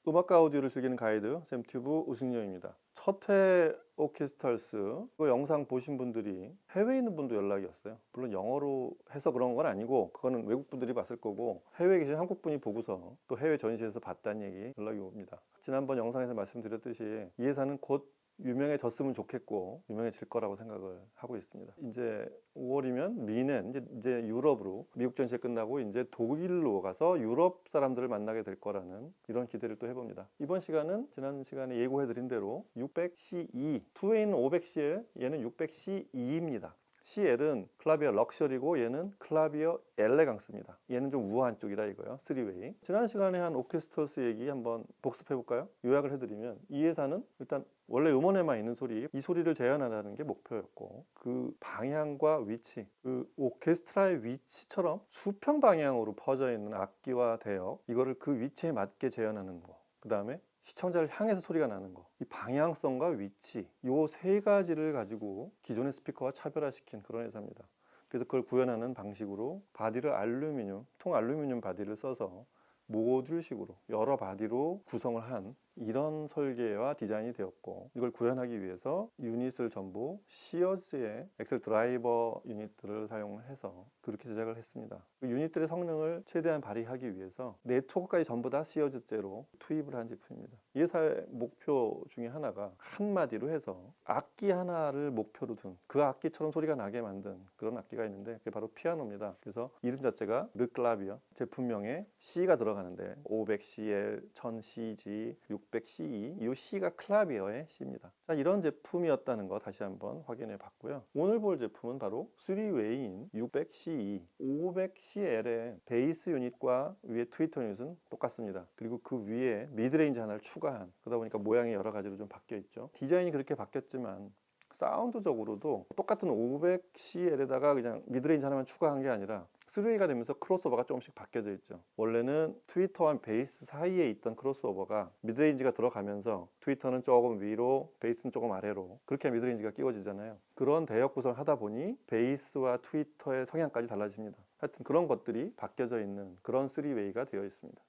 음악과 오디오를 즐기는 가이드 샘튜브 우승영입니다. 첫회 오케스트럴스 그 영상 보신 분들이 해외에 있는 분도 연락이 왔어요. 물론 영어로 해서 그런 건 아니고 그거는 외국 분들이 봤을 거고 해외에 계신 한국 분이 보고서 또 해외 전시에서 봤다는 얘기 연락이 옵니다. 지난번 영상에서 말씀드렸듯이 이 회사는 곧 유명해졌으면 좋겠고 유명해질 거라고 생각을 하고 있습니다. 이제 5월이면 미넨 이제 유럽으로 미국 전시회 끝나고 이제 독일로 가서 유럽 사람들을 만나게 될 거라는 이런 기대를 또 해봅니다. 이번 시간은 지난 시간에 예고해드린 대로 600CE 2웨이는 500CL 얘는 600CE입니다. CL은 클라비어 럭셔리고 얘는 클라비어 엘레강스입니다. 얘는 좀 우아한 쪽이라 이거요. 3웨이. 지난 시간에 한 오케스트러스 얘기 한번 복습해볼까요? 요약을 해드리면 이 회사는 일단 원래 음원에만 있는 소리, 이 소리를 재현하는 게 목표였고 그 방향과 위치, 그 오케스트라의 위치처럼 수평 방향으로 퍼져 있는 악기와 대역, 이거를 그 위치에 맞게 재현하는 거. 그 다음에 시청자를 향해서 소리가 나는 거, 이 방향성과 위치, 요 세 가지를 가지고 기존의 스피커와 차별화시킨 그런 회사입니다. 그래서 그걸 구현하는 방식으로 바디를 알루미늄, 통 알루미늄 바디를 써서 모듈식으로 여러 바디로 구성을 한 이런 설계와 디자인이 되었고, 이걸 구현하기 위해서 유닛을 전부 시어즈의 엑셀 드라이버 유닛들을 사용해서 그렇게 제작을 했습니다. 그 유닛들의 성능을 최대한 발휘하기 위해서 네트워크까지 전부 다 시어즈제로 투입을 한 제품입니다. 이 회사의 목표 중에 하나가 한마디로 해서 악기 하나를 목표로 둔 그 악기처럼 소리가 나게 만든 그런 악기가 있는데 그게 바로 피아노입니다. 그래서 이름 자체가 르클라비어, 제품명에 C가 들어가는데 500CL, 1000CG, 600CE, 이 C가 클라비어의 C입니다. 자, 이런 제품이었다는 거 다시 한번 확인해 봤고요. 오늘 볼 제품은 바로 3웨이인 600CE, 500CL의 베이스 유닛과 위에 트위터 유닛은 똑같습니다. 그리고 그 위에 미드레인지 하나를 추가한, 그러다 보니까 모양이 여러 가지로 좀 바뀌어 있죠. 디자인이 그렇게 바뀌었지만 사운드적으로도 똑같은 500CL에다가 그냥 미드레인지 하나만 추가한 게 아니라 3웨이가 되면서 크로스오버가 조금씩 바뀌어져 있죠. 원래는 트위터와 베이스 사이에 있던 크로스오버가 미드레인지가 들어가면서 트위터는 조금 위로, 베이스는 조금 아래로 그렇게 미드레인지가 끼워지잖아요. 그런 대역 구성을 하다 보니 베이스와 트위터의 성향까지 달라집니다. 하여튼 그런 것들이 바뀌어져 있는 그런 3웨이가 되어 있습니다.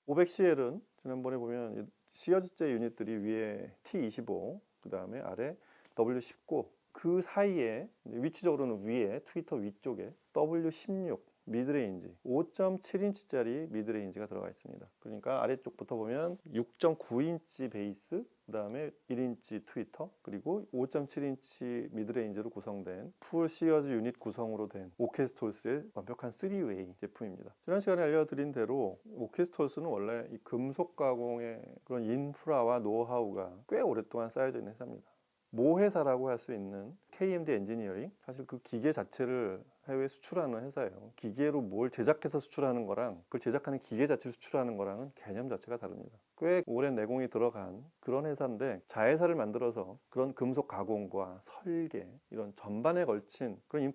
500CL은 지난번에 보면 시어즈제 유닛들이 위에 T25, 그 다음에 아래 W19, 그 사이에 위치적으로는 위에 트위터 위쪽에 W16 미드레인지 5.7인치짜리 미드레인지가 들어가 있습니다. 그러니까 아래쪽부터 보면 6.9인치 베이스, 그 다음에 1인치 트위터, 그리고 5.7인치 미드레인지로 구성된 풀 시어즈 유닛 구성으로 된 오케스톨스의 완벽한 3웨이 제품입니다. 지난 시간에 알려드린 대로 오케스톨스는 원래 이 금속 가공의 그런 인프라와 노하우가 꽤 오랫동안 쌓여져 있는 회사입니다. 모회사라고 할 수 있는 KMD 엔지니어링, 사실 그 기계 자체를 해외에 수출하는 회사예요. 기계로 뭘 제작해서 수출하는 거랑 그걸 제작하는 기계 자체를 수출하는 거랑은 개념 자체가 다릅니다. 꽤 오랜 내공이 들어간 그런 회사인데 자회사를 만들어서 그런 금속 가공과 설계 이런 전반에 걸친 그런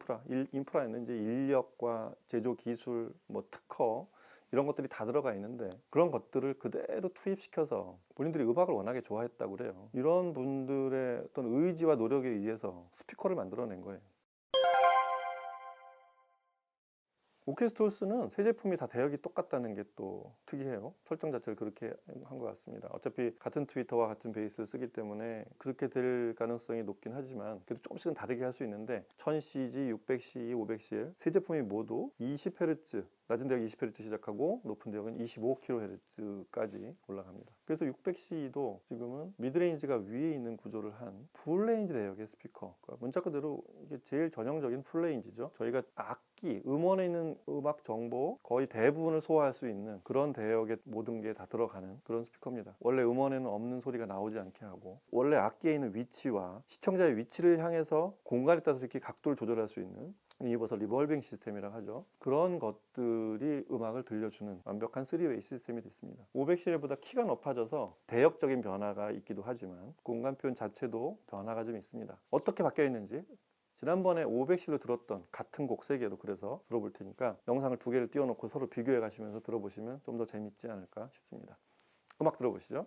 인프라에는 이제 인력과 제조 기술, 뭐 특허 이런 것들이 다 들어가 있는데 그런 것들을 그대로 투입시켜서 본인들이 음악을 워낙에 좋아했다고 그래요. 이런 분들의 어떤 의지와 노력에 의해서 스피커를 만들어낸 거예요. 오케스톨스는 새 제품이 다 대역이 똑같다는 게 또 특이해요. 설정 자체를 그렇게 한 것 같습니다. 어차피 같은 트위터와 같은 베이스를 쓰기 때문에 그렇게 될 가능성이 높긴 하지만 그래도 조금씩은 다르게 할 수 있는데 1000CG, 600CE, 500CL 세 제품이 모두 20Hz, 낮은 대역 20Hz 시작하고 높은 대역은 25kHz까지 올라갑니다. 그래서 600CE도 지금은 미드레인지가 위에 있는 구조를 한 풀레인지 대역의 스피커, 그러니까 문자 그대로 이게 제일 전형적인 풀레인지죠. 저희가 악기, 음원에 있는 음악 정보 거의 대부분을 소화할 수 있는 그런 대역의 모든 게 다 들어가는 그런 스피커입니다. 원래 음원에는 없는 소리가 나오지 않게 하고 원래 악기에 있는 위치와 시청자의 위치를 향해서 공간에 따라서 이렇게 각도를 조절할 수 있는 유니버설 리볼빙 시스템이라고 하죠. 그런 것들이 음악을 들려주는 완벽한 3웨이 시스템이 됐습니다. 500CL보다 키가 높아져서 대역적인 변화가 있기도 하지만 공간 표현 자체도 변화가 좀 있습니다. 어떻게 바뀌어 있는지 지난번에 500CL로 들었던 같은 곡 3개로 그래서 들어볼 테니까 영상을 2개를 띄워놓고 서로 비교해 가시면서 들어보시면 좀 더 재밌지 않을까 싶습니다. 음악 들어보시죠.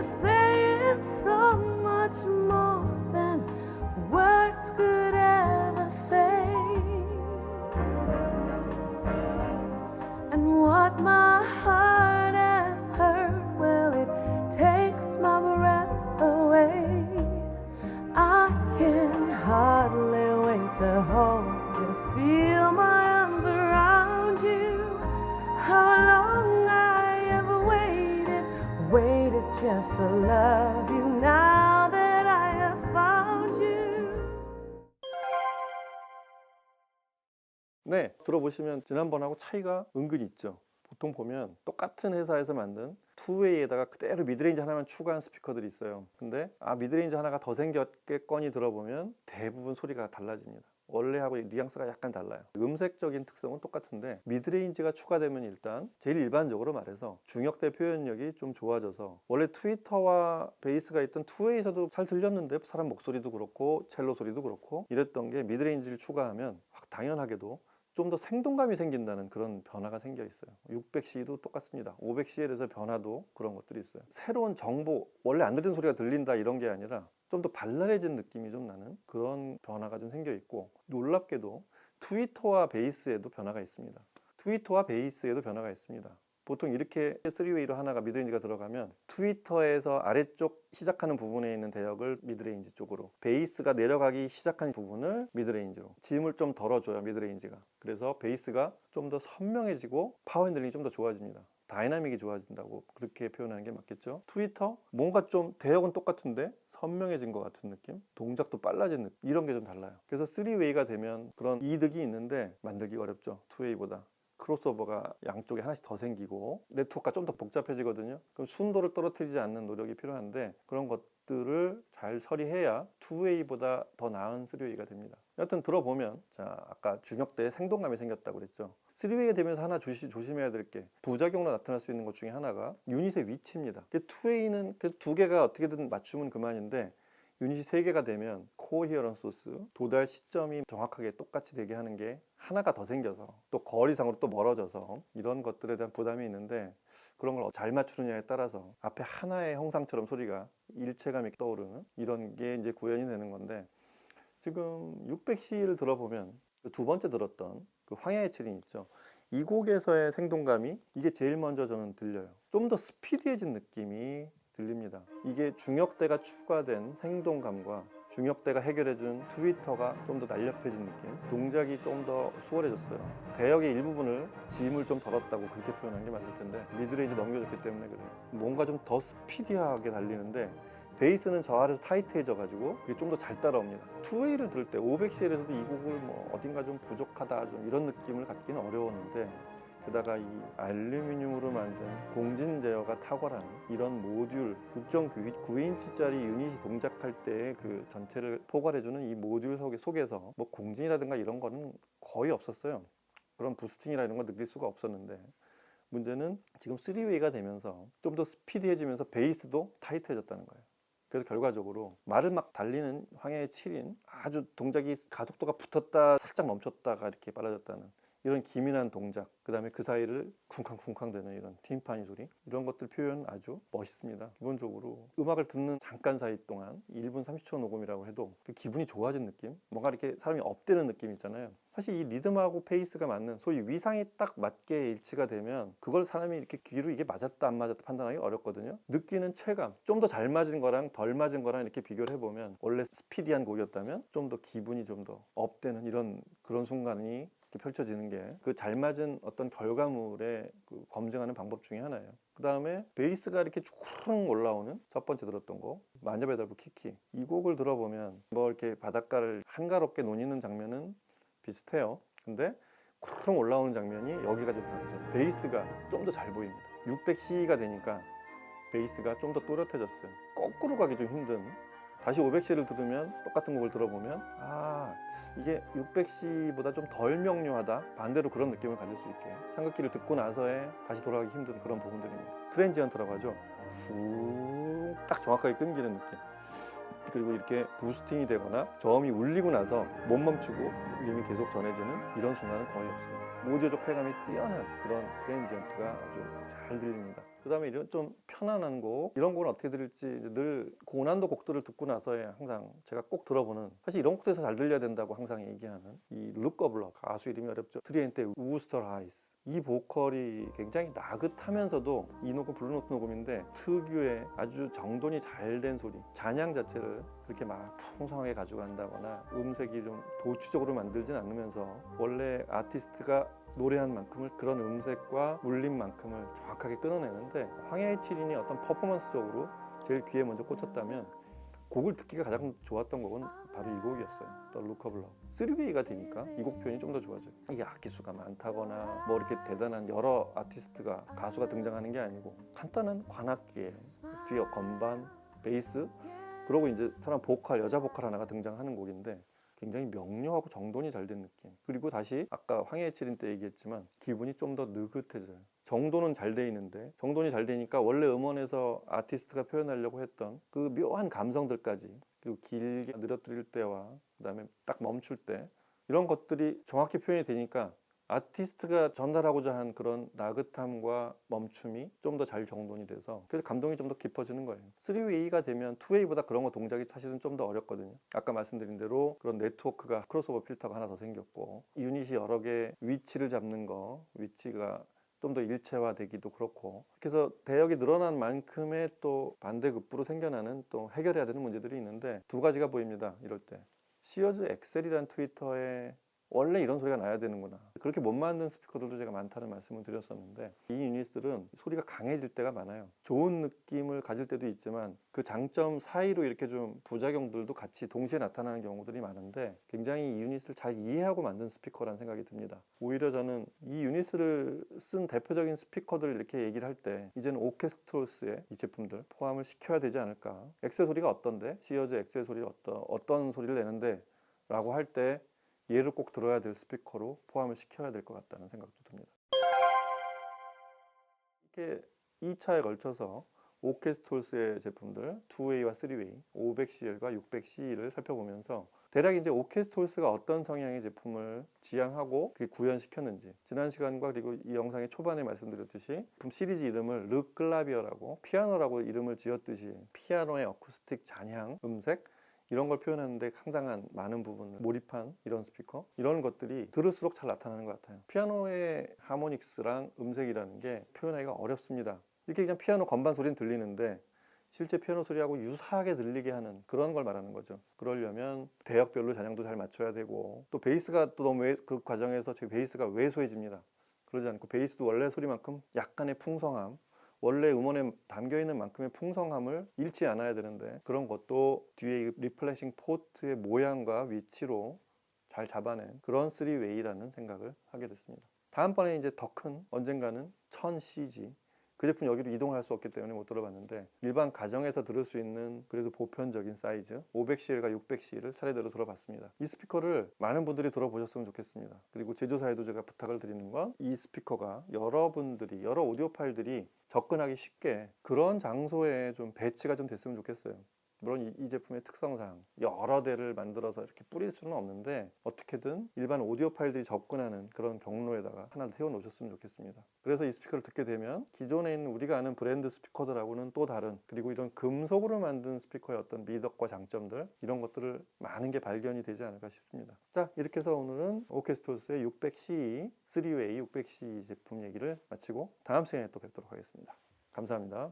saying so much more than words could ever say. And what my heart has heard, well, it takes my breath away. I can hardly wait to hold you, feel my arms around you. How long I have waited just to love you now that I have found you. 네, 들어보시면 지난번하고 차이가 은근히 있죠. 보통 보면 똑같은 회사에서 만든 투웨이에다가 그대로 미드레인지 하나만 추가한 스피커들이 있어요. 근데 미드레인지 하나가 더 생겼겠거니 들어보면 대부분 소리가 달라집니다. 원래하고 뉘앙스가 약간 달라요. 음색적인 특성은 똑같은데 미드레인지가 추가되면 일단 제일 일반적으로 말해서 중역대 표현력이 좀 좋아져서, 원래 트위터와 베이스가 있던 투웨이에서도 잘 들렸는데 사람 목소리도 그렇고 첼로 소리도 그렇고 이랬던 게 미드레인지를 추가하면 확 당연하게도 좀 더 생동감이 생긴다는 그런 변화가 생겨 있어요. 600C도 똑같습니다. 500C에 변화도 그런 것들이 있어요. 새로운 정보, 원래 안 들리는 소리가 들린다 이런 게 아니라 좀 더 발랄해진 느낌이 좀 나는 그런 변화가 좀 생겨 있고, 놀랍게도 트위터와 베이스에도 변화가 있습니다. 트위터와 베이스에도 변화가 있습니다. 보통 이렇게 3웨이로 하나가 미드레인지가 들어가면 트위터에서 아래쪽 시작하는 부분에 있는 대역을 미드레인지 쪽으로, 베이스가 내려가기 시작하는 부분을 미드레인지로, 짐을 좀 덜어줘요 미드레인지가. 그래서 베이스가 좀 더 선명해지고 파워 핸들링이 좀 더 좋아집니다. 다이나믹이 좋아진다고 그렇게 표현하는 게 맞겠죠. 트위터 뭔가 좀 대역은 똑같은데 선명해진 것 같은 느낌, 동작도 빨라진 느낌, 이런 게 좀 달라요. 그래서 3웨이가 되면 그런 이득이 있는데 만들기 어렵죠. 2웨이보다 크로스오버가 양쪽에 하나씩 더 생기고 네트워크가 좀 더 복잡해지거든요. 그럼 순도를 떨어뜨리지 않는 노력이 필요한데 그런 것들을 잘 처리해야 2웨이보다 더 나은 3웨이가 됩니다. 여하튼 들어보면, 자, 아까 중역대에 생동감이 생겼다고 그랬죠. 3웨이가 되면서 하나 조심해야 될 게, 부작용으로 나타날 수 있는 것 중에 하나가 유닛의 위치입니다. 2웨이는 두 개가 어떻게든 맞추면 그만인데 유닛이 3개가 되면 코어히어런스 소스, 도달 시점이 정확하게 똑같이 되게 하는 게 하나가 더 생겨서 또 거리상으로 또 멀어져서 이런 것들에 대한 부담이 있는데, 그런 걸 잘 맞추느냐에 따라서 앞에 하나의 형상처럼 소리가 일체감이 떠오르는 이런 게 이제 구현이 되는 건데, 지금 600C를 들어보면 두 번째 들었던 그 황야의 7인 있죠. 이 곡에서의 생동감이 이게 제일 먼저 저는 들려요. 좀 더 스피디해진 느낌이 들립니다. 이게 중역대가 추가된 생동감과 중역대가 해결해준 트위터가 좀 더 날렵해진 느낌, 동작이 좀 더 수월해졌어요. 대역의 일부분을 짐을 좀 덜었다고 그렇게 표현한 게 맞을 텐데 미드레인지 넘겨줬기 때문에 그래요. 뭔가 좀 더 스피디하게 달리는데 베이스는 저 아래서 타이트해져 가지고 그게 좀 더 잘 따라옵니다. 2웨이를 들을 때 500Cl에서도 이 곡을 뭐 어딘가 좀 부족하다, 좀 이런 느낌을 갖기는 어려웠는데, 게다가 이 알루미늄으로 만든 공진 제어가 탁월한 이런 모듈, 6.9인치짜리 유닛이 동작할 때 그 전체를 포괄해주는 이 모듈 속에서 뭐 공진이라든가 이런 거는 거의 없었어요. 그런 부스팅이나 이런 거 느낄 수가 없었는데, 문제는 지금 3웨이가 되면서 좀 더 스피디해지면서 베이스도 타이트해졌다는 거예요. 그래서 결과적으로 말을 막 달리는 황야의 7인, 아주 동작이 가속도가 붙었다 살짝 멈췄다가 이렇게 빨라졌다는 이런 기민한 동작, 그 다음에 그 사이를 쿵쾅쿵쾅 되는 이런 팀파니 소리, 이런 것들 표현 아주 멋있습니다. 기본적으로 음악을 듣는 잠깐 사이 동안 1분 30초 녹음이라고 해도 그 기분이 좋아진 느낌, 뭔가 이렇게 사람이 업되는 느낌 있잖아요. 사실 이 리듬하고 페이스가 맞는, 소위 위상이 딱 맞게 일치가 되면 그걸 사람이 이렇게 귀로 이게 맞았다 안 맞았다 판단하기 어렵거든요. 느끼는 체감, 좀 더 잘 맞은 거랑 덜 맞은 거랑 이렇게 비교를 해보면 원래 스피디한 곡이었다면 좀 더 기분이 좀 더 업되는 이런 그런 순간이 펼쳐지는 게 그 잘 맞은 어떤 결과물에 그 검증하는 방법 중에 하나예요. 그 다음에 베이스가 이렇게 쭉 올라오는 첫 번째 들었던 곡 마녀배달부 키키, 이 곡을 들어보면 뭐 이렇게 바닷가를 한가롭게 노니는 장면은 비슷해요. 근데 쿵 올라오는 장면이 여기가 좀 다르죠. 베이스가 좀 더 잘 보입니다. 600C가 되니까 베이스가 좀 더 또렷해졌어요. 거꾸로 가기 좀 힘든, 다시 500C를 들으면 똑같은 곡을 들어보면 이게 600C보다 좀 덜 명료하다, 반대로 그런 느낌을 가질 수 있게, 삼각기를 듣고 나서에 다시 돌아가기 힘든 그런 부분들입니다. 트랜지언트라고 하죠. 딱 정확하게 끊기는 느낌, 그리고 이렇게 부스팅이 되거나 저음이 울리고 나서 못 멈추고 울림이 계속 전해지는 이런 순간은 거의 없어요. 오디오적 쾌감이 뛰어난 그런 트랜지언트가 아주 잘 들립니다. 그다음에 이런 좀 편안한 곡, 이런 곡은 어떻게 들을지 늘 고난도 곡들을 듣고 나서야 항상 제가 꼭 들어보는, 사실 이런 곡에서 잘 들려야 된다고 항상 얘기하는 이 룩 어블러, 가수 이름이 어렵죠. 트리엔테 우스터 하이스. 이 보컬이 굉장히 나긋하면서도 이 녹음 블루노트 녹음인데 특유의 아주 정돈이 잘 된 소리, 잔향 자체를 그렇게 막 풍성하게 가져간다거나 음색이 좀 도취적으로 만들진 않으면서 원래 아티스트가 노래한 만큼을, 그런 음색과 울림만큼을 정확하게 끊어내는데, 황야의 7인이 어떤 퍼포먼스적으로 제일 귀에 먼저 꽂혔다면 곡을 듣기가 가장 좋았던 곡은 바로 이 곡이었어요. The Look of Love. 3B가 되니까 이 곡 표현이 좀 더 좋아져요. 이게 악기 수가 많다거나 뭐 이렇게 대단한 여러 아티스트가, 가수가 등장하는 게 아니고 간단한 관악기에 뒤에 건반, 베이스, 그러고 이제 사람 보컬, 여자 보컬 하나가 등장하는 곡인데 굉장히 명료하고 정돈이 잘 된 느낌. 그리고 다시 아까 황야의 7인 때 얘기했지만 기분이 좀 더 느긋해져요. 정돈은 잘 돼 있는데, 정돈이 잘 되니까 원래 음원에서 아티스트가 표현하려고 했던 그 묘한 감성들까지, 그리고 길게 늘어뜨릴 때와 그다음에 딱 멈출 때, 이런 것들이 정확히 표현이 되니까 아티스트가 전달하고자 한 그런 나긋함과 멈춤이 좀 더 잘 정돈이 돼서, 그래서 감동이 좀 더 깊어지는 거예요. 3웨이가 되면 2웨이보다 그런 거 동작이 사실은 좀 더 어렵거든요. 아까 말씀드린 대로 그런 네트워크가, 크로스오버 필터가 하나 더 생겼고, 유닛이 여러 개 위치를 잡는 거, 위치가 좀 더 일체화되기도 그렇고, 그래서 대역이 늘어난 만큼의 또 반대급부로 생겨나는 또 해결해야 되는 문제들이 있는데, 두 가지가 보입니다. 이럴 때 시어즈 엑셀이란 트위터에 원래 이런 소리가 나야 되는구나, 그렇게 못 만든 스피커들도 제가 많다는 말씀을 드렸었는데, 이 유닛들은 소리가 강해질 때가 많아요. 좋은 느낌을 가질 때도 있지만 그 장점 사이로 이렇게 좀 부작용들도 같이 동시에 나타나는 경우들이 많은데, 굉장히 이 유닛을 잘 이해하고 만든 스피커라는 생각이 듭니다. 오히려 저는 이 유닛을 쓴 대표적인 스피커들 이렇게 얘기를 할 때 이제는 오케스트롤스의 이 제품들 포함을 시켜야 되지 않을까. 엑셀 소리가 어떤데, 시어즈 엑셀 소리 어떤 소리를 내는데 라고 할 때 얘를 꼭 들어야 될 스피커로 포함을 시켜야 될 것 같다는 생각도 듭니다. 이렇게 2차에 걸쳐서 오케스트롤스의 제품들 2웨이와 3웨이, 500CL과 600CE를 살펴보면서 대략 이제 오케스트롤스가 어떤 성향의 제품을 지향하고 구현시켰는지, 지난 시간과 그리고 이 영상의 초반에 말씀드렸듯이 제품 시리즈 이름을 르클라비어라고, 피아노라고 이름을 지었듯이 피아노의 어쿠스틱 잔향, 음색, 이런 걸 표현하는데 상당한 많은 부분을 몰입한 이런 스피커, 이런 것들이 들을수록 잘 나타나는 것 같아요. 피아노의 하모닉스랑 음색이라는 게 표현하기가 어렵습니다. 이렇게 그냥 피아노 건반 소리는 들리는데 실제 피아노 소리하고 유사하게 들리게 하는 그런 걸 말하는 거죠. 그러려면 대역별로 잔향도 잘 맞춰야 되고, 또 베이스가 또 너무 그 과정에서 제 베이스가 왜소해집니다. 그러지 않고 베이스도 원래 소리만큼 약간의 풍성함, 원래 음원에 담겨있는 만큼의 풍성함을 잃지 않아야 되는데, 그런 것도 뒤에 리플래싱 포트의 모양과 위치로 잘 잡아낸 그런 3웨이라는 생각을 하게 됐습니다. 다음번에 이제 더 큰, 언젠가는 1000CG, 그 제품 여기로 이동을 할 수 없기 때문에 못 들어봤는데, 일반 가정에서 들을 수 있는 그래도 보편적인 사이즈 500CL과 600CL을 차례대로 들어봤습니다. 이 스피커를 많은 분들이 들어보셨으면 좋겠습니다. 그리고 제조사에도 제가 부탁을 드리는 건, 이 스피커가 여러분들이, 여러 오디오 파일들이 접근하기 쉽게 그런 장소에 좀 배치가 좀 됐으면 좋겠어요. 물론 이 제품의 특성상 여러 대를 만들어서 이렇게 뿌릴 수는 없는데, 어떻게든 일반 오디오 파일들이 접근하는 그런 경로에다가 하나 세워 놓으셨으면 좋겠습니다. 그래서 이 스피커를 듣게 되면 기존에 있는 우리가 아는 브랜드 스피커들하고는 또 다른, 그리고 이런 금속으로 만든 스피커의 어떤 미덕과 장점들, 이런 것들을 많은 게 발견이 되지 않을까 싶습니다. 자, 이렇게 해서 오늘은 오케스트롤스의 600CE, 3웨이 600CE 제품 얘기를 마치고 다음 시간에 또 뵙도록 하겠습니다. 감사합니다.